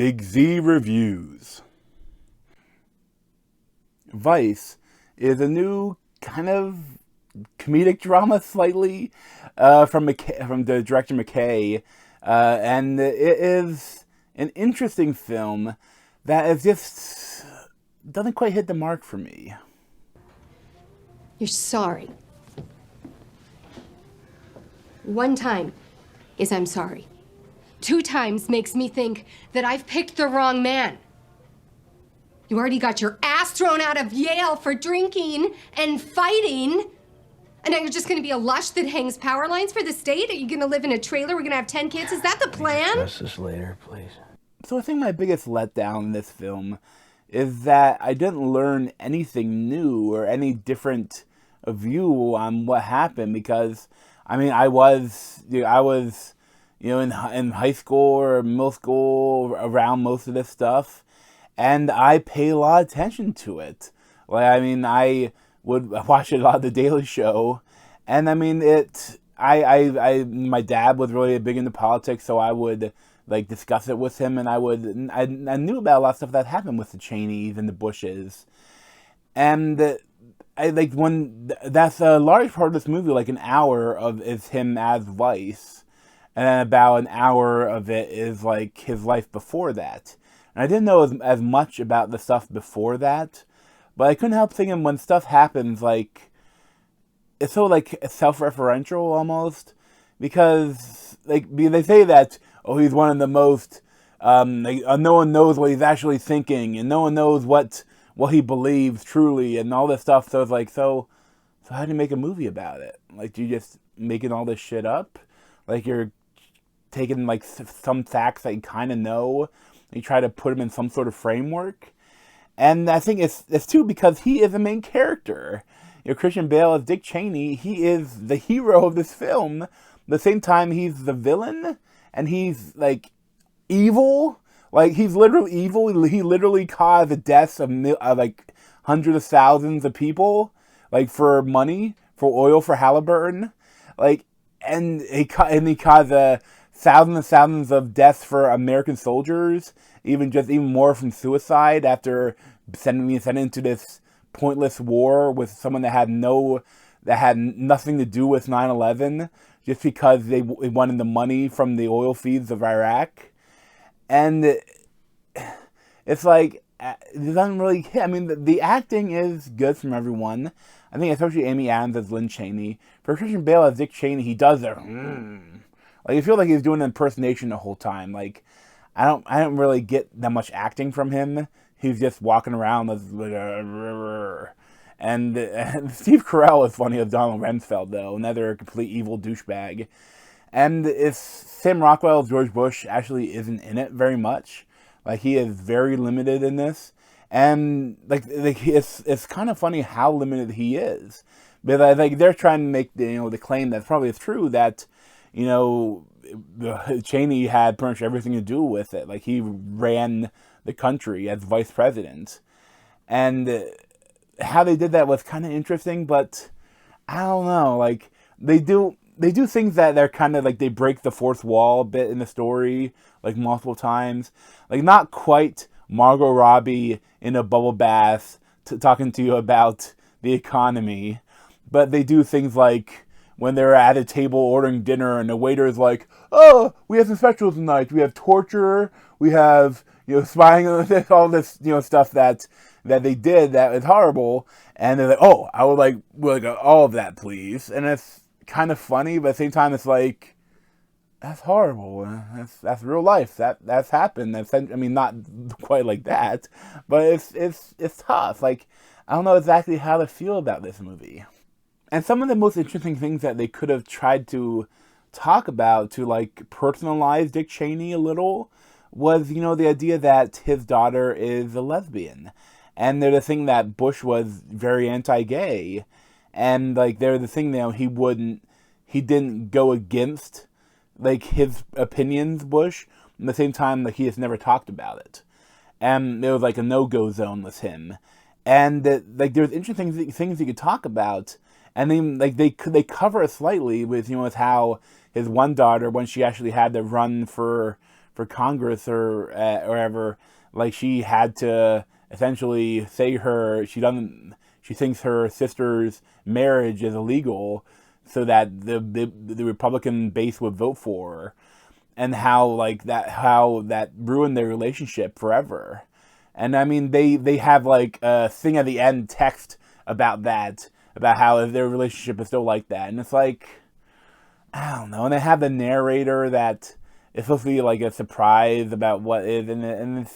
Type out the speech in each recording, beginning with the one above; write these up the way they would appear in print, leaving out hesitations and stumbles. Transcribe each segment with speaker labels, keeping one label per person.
Speaker 1: Big Z Reviews. Vice is a new kind of comedic drama, slightly, from the director McKay, and it is an interesting film that is just doesn't quite hit the mark for me.
Speaker 2: You're sorry. One time is I'm sorry. 2 times makes me think that I've picked the wrong man. You already got your ass thrown out of Yale for drinking and fighting. And now you're just gonna be a lush that hangs power lines for the state? Are you gonna live in a trailer? We're gonna have 10 kids? Is that the plan?
Speaker 3: Discuss this later, please.
Speaker 1: So I think my biggest letdown in this film is that I didn't learn anything new or any different view on what happened, because I mean I was in high school or middle school around most of this stuff, and I paid a lot of attention to it. Like, I mean, I would watch a lot of The Daily Show, and I mean my dad was really big into politics, so I would like discuss it with him, and I knew about a lot of stuff that happened with the Cheneys and the Bushes, and that's a large part of this movie. Like an hour of is him as Vice, and then about an hour of it is like his life before that. And I didn't know as much about the stuff before that, but I couldn't help thinking when stuff happens, like it's so like self-referential almost, because they say that he's one of the most no one knows what he's actually thinking, and no one knows what he believes truly, and all this stuff. So it's like, so how do you make a movie about it? Like, do you just making all this shit up? Like, you're taking like some facts that you kind of know, and you try to put them in some sort of framework. And I think it's too because he is the main character. Christian Bale as Dick Cheney, he is the hero of this film. At the same time, he's the villain, and he's like evil. Like, he's literally evil. He literally caused the deaths of like hundreds of thousands of people, like for money, for oil, for Halliburton. Like, and he caused thousands and thousands of deaths for American soldiers, even more from suicide after sending into this pointless war with someone that had nothing to do with 9/11, just because they wanted the money from the oil fields of Iraq. And it's like, it doesn't really hit. I mean, the acting is good from everyone. I think especially Amy Adams as Lynn Cheney. For Christian Bale as Dick Cheney, he does it. Like, you feel like he's doing an impersonation the whole time. Like, I don't really get that much acting from him. He's just walking around as and Steve Carell is funny as Donald Rumsfeld, though, another complete evil douchebag. And if Sam Rockwell, George Bush, actually isn't in it very much. Like, he is very limited in this. And like it's kind of funny how limited he is. But like, they're trying to make the claim that probably is true, that Cheney had pretty much everything to do with it. Like, he ran the country as vice president. And how they did that was kind of interesting, but I don't know. Like, they do things that they're kind of like, they break the fourth wall a bit in the story, like multiple times. Like, not quite Margot Robbie in a bubble bath talking to you about the economy, but they do things like when they're at a table ordering dinner and the waiter is like, "Oh, we have some specials tonight. We have torture. We have spying on all this stuff that they did that is horrible." And they're like, "Oh, I would like all of that, please." And it's kind of funny, but at the same time, it's like, that's horrible. That's real life. That's happened. I mean, not quite like that, but it's tough. Like, I don't know exactly how to feel about this movie. And some of the most interesting things that they could have tried to talk about to like personalize Dick Cheney a little was, the idea that his daughter is a lesbian, and they're the thing that Bush was very anti-gay, and like they're the thing he didn't go against like his opinions, Bush. At the same time, like, he has never talked about it, and there was like a no-go zone with him, and like there's interesting things you could talk about. And then, like, they cover it slightly with, with how his one daughter, when she actually had to run for for Congress or ever. Like, she had to essentially say she thinks her sister's marriage is illegal so that the Republican base would vote for her, and how that ruined their relationship forever. And I mean, they have like a thing at the end text about that, about how their relationship is still like that. And it's like, I don't know. And they have the narrator that is supposed to be like a surprise about what is in it, and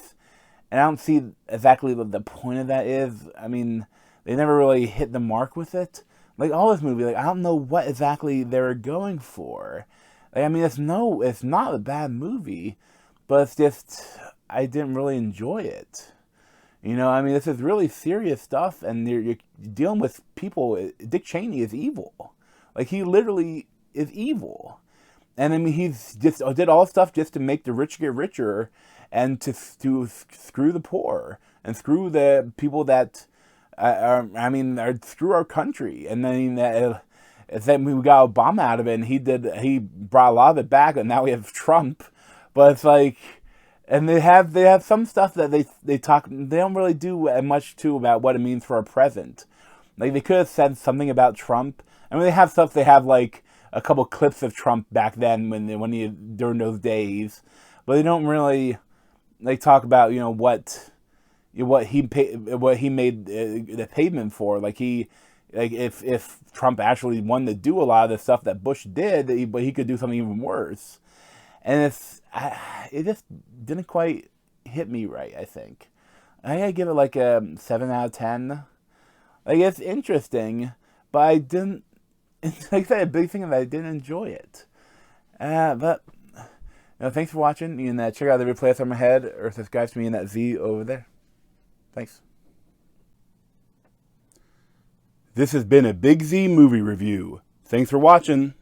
Speaker 1: I don't see exactly what the point of that is. I mean, they never really hit the mark with it. Like, all this movie, like, I don't know what exactly they were going for. Like, I mean, it's not a bad movie, but it's just, I didn't really enjoy it. You know, I mean, this is really serious stuff, and you're dealing with people. Dick Cheney is evil. Like, he literally is evil. And I mean, he's just did all stuff just to make the rich get richer, and to screw the poor, and screw the people that, screw our country. And then we got Obama out of it, and he brought a lot of it back, and now we have Trump. But it's like, and they have some stuff that they don't really do much to about what it means for our present. Like, they could have said something about Trump. I mean, they have like a couple clips of Trump back then during those days, but they don't really like talk about, you know, what he made the pavement for. Like, if Trump actually wanted to do a lot of the stuff that Bush did, but he could do something even worse. And it just didn't quite hit me right, I think. I gotta give it like a 7 out of 10. Like, it's interesting, but I didn't, like I said, a big thing is I didn't enjoy it. But, you know, thanks for watching. You can check out the replays on my head, or subscribe to me in that Z over there. Thanks. This has been a Big Z movie review. Thanks for watching.